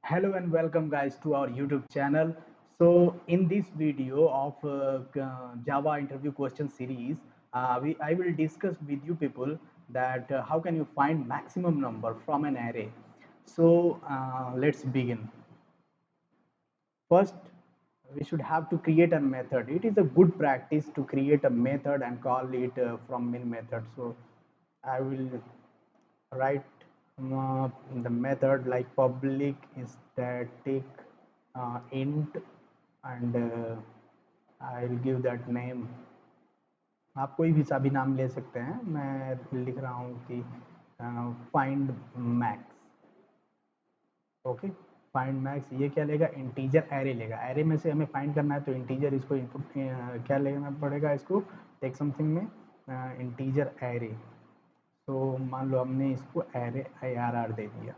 Hello and welcome guys to our YouTube channel. So in this video of Java interview question series, I will discuss with you people that how can you find maximum number from an array. So let's begin. First, we should have to create a method. It is a good practice to create a method and call it from main method. So I will write the method like public static int and I'll give that name. आप कोई भी सा भी नाम ले सकते हैं, मैं लिख रहा हूँ कि find max. Okay, find max ये क्या लेगा, इंटीजर एरे लेगा. एरे में से हमें फाइंड करना है तो इंटीजर इसको इनपुट क्या लेना पड़ेगा, इसको टेक समथिंग में इंटीजर एरे. तो मान लो हमने इसको एरे ARR दे दिया.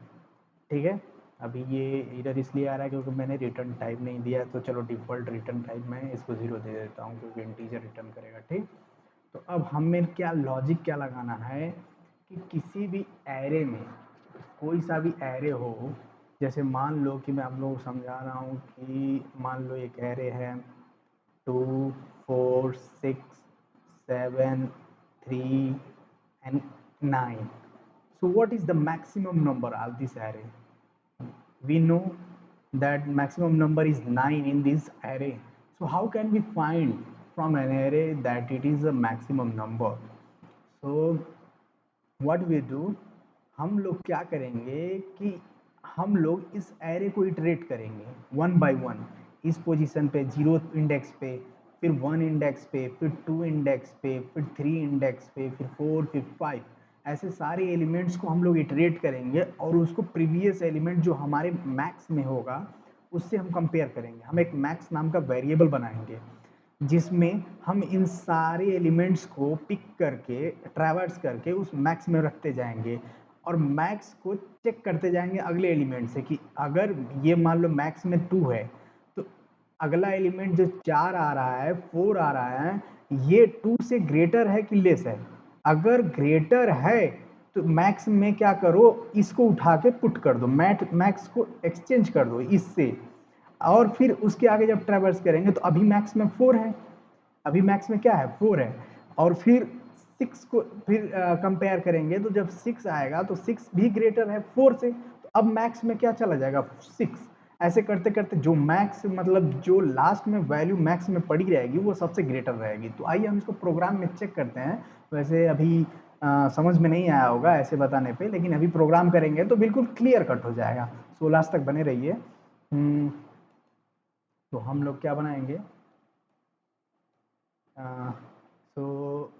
ठीक है, अभी ये इधर इसलिए आ रहा है क्योंकि मैंने रिटर्न टाइप नहीं दिया, तो चलो डिफ़ॉल्ट रिटर्न टाइप मैं इसको 0 दे देता हूँ क्योंकि इंटीजर रिटर्न करेगा. ठीक, तो अब हमें क्या लॉजिक क्या लगाना है कि किसी भी एरे में कोई सा भी एरे हो, जैसे मान लो कि मैं आप लोगों को समझा रहा हूँ कि मान लो एक एरे है 2 4 6 7 3 and 9. So what is the maximum number of this array? We know that maximum number is 9 in this array. So how can we find from an array that it is a maximum number? So what we do, हम लोग क्या करेंगे कि हम लोग इस array को iterate करेंगे वन बाय वन. इस पोजीशन पे 0 इंडेक्स पे, फिर 1 इंडेक्स पे, फिर 2 इंडेक्स पे, फिर 3 इंडेक्स पे, फिर 4 फिर 5, ऐसे सारे एलिमेंट्स को हम लोग इटरेट करेंगे और उसको प्रीवियस एलिमेंट जो हमारे मैक्स में होगा उससे हम कंपेयर करेंगे. हम एक मैक्स नाम का वेरिएबल बनाएंगे जिसमें हम इन सारे एलिमेंट्स को पिक करके ट्रैवर्स करके उस मैक्स में रखते जाएंगे और मैक्स को चेक करते जाएंगे अगले एलिमेंट से कि अगर ये मान लो मैक्स में 2 है तो अगला एलिमेंट जो 4 आ रहा है, 4 आ रहा है, ये 2 से ग्रेटर है कि लेस है. अगर ग्रेटर है तो मैक्स में क्या करो, इसको उठा के पुट कर दो, मैक्स को एक्सचेंज कर दो इससे, और फिर उसके आगे जब ट्रैवर्स करेंगे तो अभी मैक्स में 4 है, अभी मैक्स में क्या है 4 है, और फिर 6 को फिर कंपेयर करेंगे तो जब 6 आएगा तो 6 भी ग्रेटर है 4 से, तो अब मैक्स में क्या चला जाएगा 6. ऐसे करते करते जो मैक्स मतलब जो लास्ट में वैल्यू मैक्स में पड़ी रहेगी वो सबसे ग्रेटर रहेगी. तो आइए हम इसको प्रोग्राम में चेक करते हैं. वैसे अभी समझ में नहीं आया होगा ऐसे बताने पे, लेकिन अभी प्रोग्राम करेंगे तो बिल्कुल क्लियर कट हो जाएगा. सो लास्ट तक बने रहिए. तो हम लोग क्या बनाएंगे, तो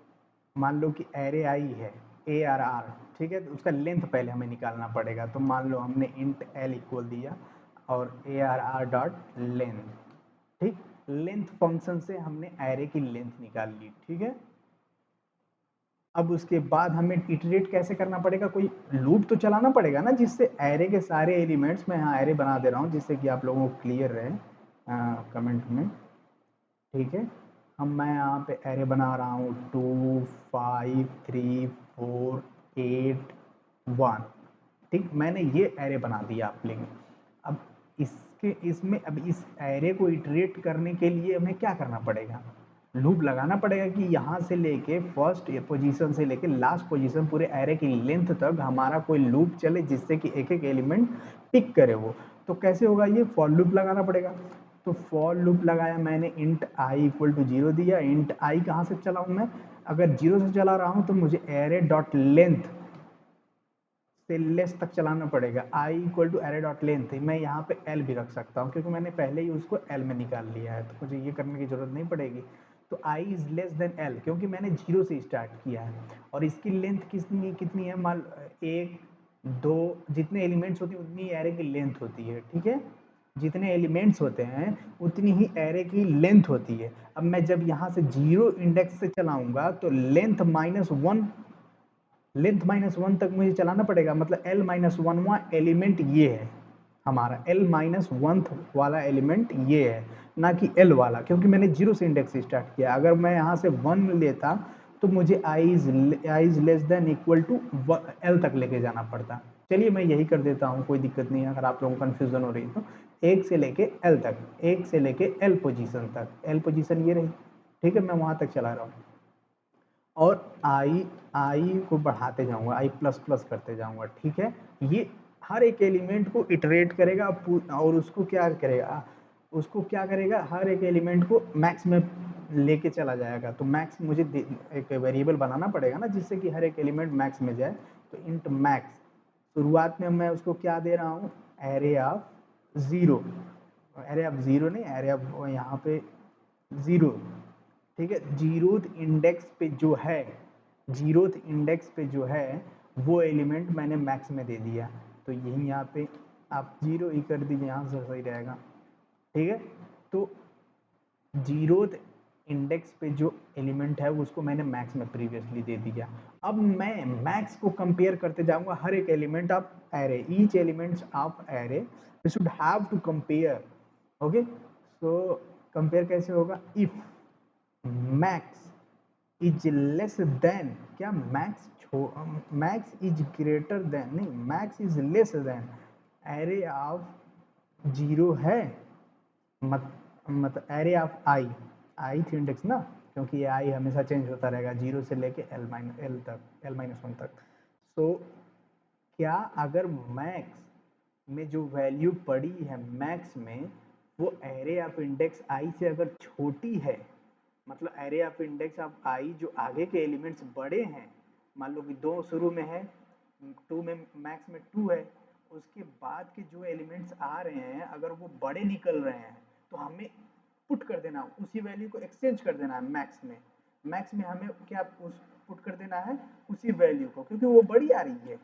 मान लो कि एरे आई है ARR. ठीक है, तो उसका लेंथ पहले हमें निकालना पड़ेगा. तो मान लो हमने इंट l इक्वल दिया और ARR डॉट लेंथ. ठीक, लेंथ फंक्शन से हमने एरे की लेंथ निकाल ली. ठीक है, अब उसके बाद हमें इटरेट कैसे करना पड़ेगा, कोई लूप तो चलाना पड़ेगा ना जिससे एरे के सारे एलिमेंट्स, मैं यहाँ एरे बना दे रहा हूँ जिससे कि आप लोगों को क्लियर रहे कमेंट में. ठीक है, हम मैं यहाँ पे एरे बना रहा हूँ 2 5 3 4 8 1. ठीक, मैंने ये एरे बना दिया आप लेंगे. अब इसमें अब इस एरे को इटरेट करने के लिए हमें क्या करना पड़ेगा, लूप लगाना पड़ेगा कि यहाँ से लेके फर्स्ट पोजीशन से लेके लास्ट पोजीशन पूरे एरे की लेंथ तक हमारा कोई लूप चले जिससे कि एक एक एलिमेंट पिक करे वो. तो कैसे होगा, ये फॉर लूप लगाना पड़ेगा. तो फॉर लूप लगाया मैंने, इंट आई इक्वल टू 0 दिया. इंट आई कहाँ से चलाऊँ मैं, अगर 0 से चला रहा हूँ तो मुझे एरे डॉट लेंथ से लेस तक चलाना पड़ेगा. I equal to array dot length, मैं यहाँ पे एल भी रख सकता हूँ क्योंकि मैंने पहले ही उसको एल में निकाल लिया है, तो मुझे ये करने की जरूरत नहीं पड़ेगी. तो I is less then L क्योंकि मैंने 0 से स्टार्ट किया है. और इसकी लेंथ कितनी कितनी है, मान 1 2 जितने एलिमेंट्स होती हैं उतनी एरे की लेंथ होती है. ठीक है, जितने एलिमेंट्स होते हैं उतनी ही एरे की लेंथ होती है. अब मैं जब यहाँ से 0 इंडेक्स से चलाऊंगा तो लेंथ -1 तक मुझे चलाना पड़ेगा. मतलब l -1वां एलिमेंट ये है हमारा, l -1 वाला एलिमेंट ये है, ना कि l वाला, क्योंकि मैंने 0 से इंडेक्स स्टार्ट किया. अगर मैं यहाँ से 1 लेता तो मुझे i is less than equal to l तक लेके जाना पड़ता. चलिए मैं यही कर देता हूँ, कोई दिक्कत नहीं है अगर आप लोगों को कन्फ्यूजन हो रही है तो। एक से लेके एल तक, एक से लेके एल पोजीशन तक, एल पोजीशन ये रही, ठीक है, मैं वहां तक चला रहा हूँ और आई आई को बढ़ाते जाऊंगा, आई प्लस प्लस करते जाऊंगा, ठीक है। ये हर एक एलिमेंट को इटरेट करेगा और उसको क्या करेगा, उसको क्या करेगा, हर एक एलिमेंट को मैक्स में लेके चला जाएगा। तो मैक्स मुझे एक वेरिएबल बनाना पड़ेगा ना जिससे कि हर एक एलिमेंट मैक्स में जाए। तो इंट मैक्स, शुरुआत में मैं उसको क्या दे रहा हूँ, array of zero, array of zero नहीं, एरे ऑफ यहाँ पे ज़ीरो, ठीक है। जीरोथ इंडेक्स पे जो है, जीरोथ इंडेक्स पे जो है वो एलिमेंट मैंने मैक्स में दे दिया। तो यही यहाँ पे आप जीरो ही कर दीजिए, यहाँ से सही रहेगा, ठीक है। तो जीरोथ इंडेक्स पे जो एलिमेंट है उसको मैंने मैक्स में प्रीवियसली दे दिया। अब मैं मैक्स को कंपेयर करते जाऊंगा हर एक element of array, each elements of array we should have to compare. Okay, so compare कैसे होगा, if max is less than, क्या max max is greater than, नहीं max is less than array of zero है, मतलब array of आई, आई थी index ना, क्योंकि ये आई हमेशा चेंज होता रहेगा जीरो से लेके एल माइनस एल तक, एल माइनस वन तक। सो क्या अगर मैक्स में जो वैल्यू पड़ी है मैक्स में वो एरे ऑफ इंडेक्स आई से अगर छोटी है, मतलब एरे ऑफ इंडेक्स ऑफ आई जो आगे के एलिमेंट्स बड़े हैं, मान लो कि दो शुरू में है, टू में मैक्स में टू है, उसके बाद के जो एलिमेंट्स आ रहे हैं अगर वो बड़े निकल रहे हैं तो हमें पुट कर देना, उसी वैल्यू को एक्सचेंज कर देना है मैक्स में। मैक्स में हमें क्या उस पुट कर देना है उसी वैल्यू को, क्योंकि वो बड़ी आ रही है।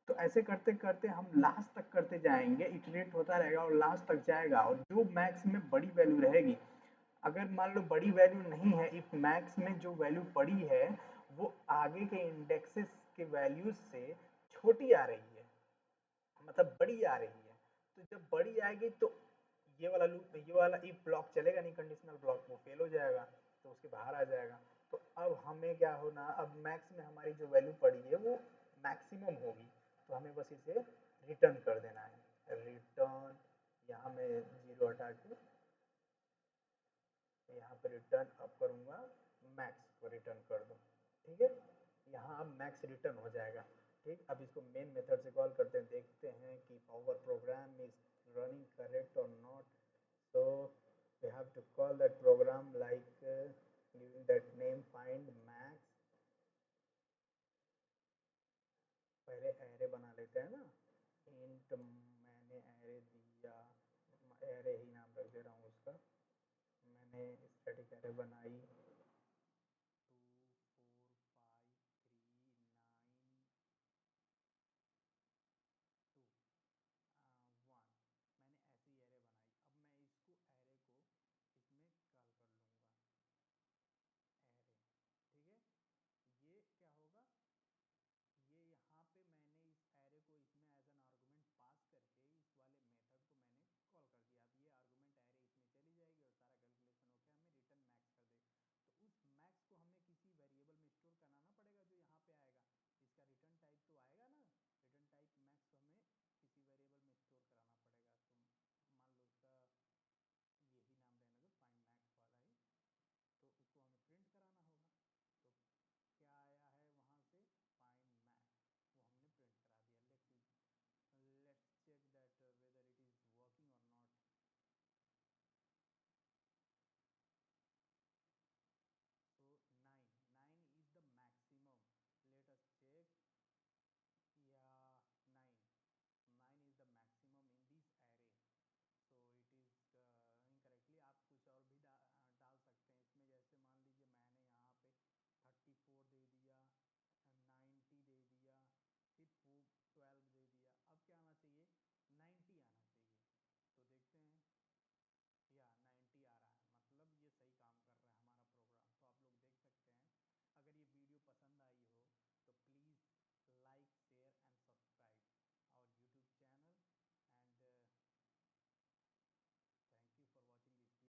तो ऐसे करते करते हम लास्ट तक करते जाएंगे, इटरेट होता रहेगा और लास्ट तक जाएगा, और जो मैक्स में बड़ी वैल्यू रहेगी, अगर मान लो बड़ी वैल्यू नहीं है, इफ मैक्स में जो वैल्यू पड़ी है वो आगे के इंडेक्सेस के वैल्यूज से छोटी आ रही है, मतलब बड़ी आ रही है, तो जब बड़ी आएगी तो ये वाला लूप, ये वाला इफ ब्लॉक चलेगा नहीं, कंडीशनल ब्लॉक, वो फेल हो जाएगा, तो उसके बाहर आ जाएगा। तो अब हमें क्या होना, अब मैक्स में हमारी जो वैल्यू पड़ी है वो मैक्सिमम होगी, तो हमें बस इसे रिटर्न कर देना है, रिटर्न, यहाँ मैं जीरो हटा के यहाँ पे रिटर्न अब करूँगा मैक्स को रिटर्न कर दो, ठीक है। यहाँ अब मैक्स रिटर्न हो जाएगा, ठीक। अब इसको मेन मेथड से कॉल करते हैं, देखते हैं कि our program is running correct और not. so we have to call that program like giving that name find max, पहले एरे बना लेते हैं ना, इंट मैंने एरे दिया, एरे ही नाम रख दे रहा हूँ उसका, मैंने स्टैटिक एरे बनाई,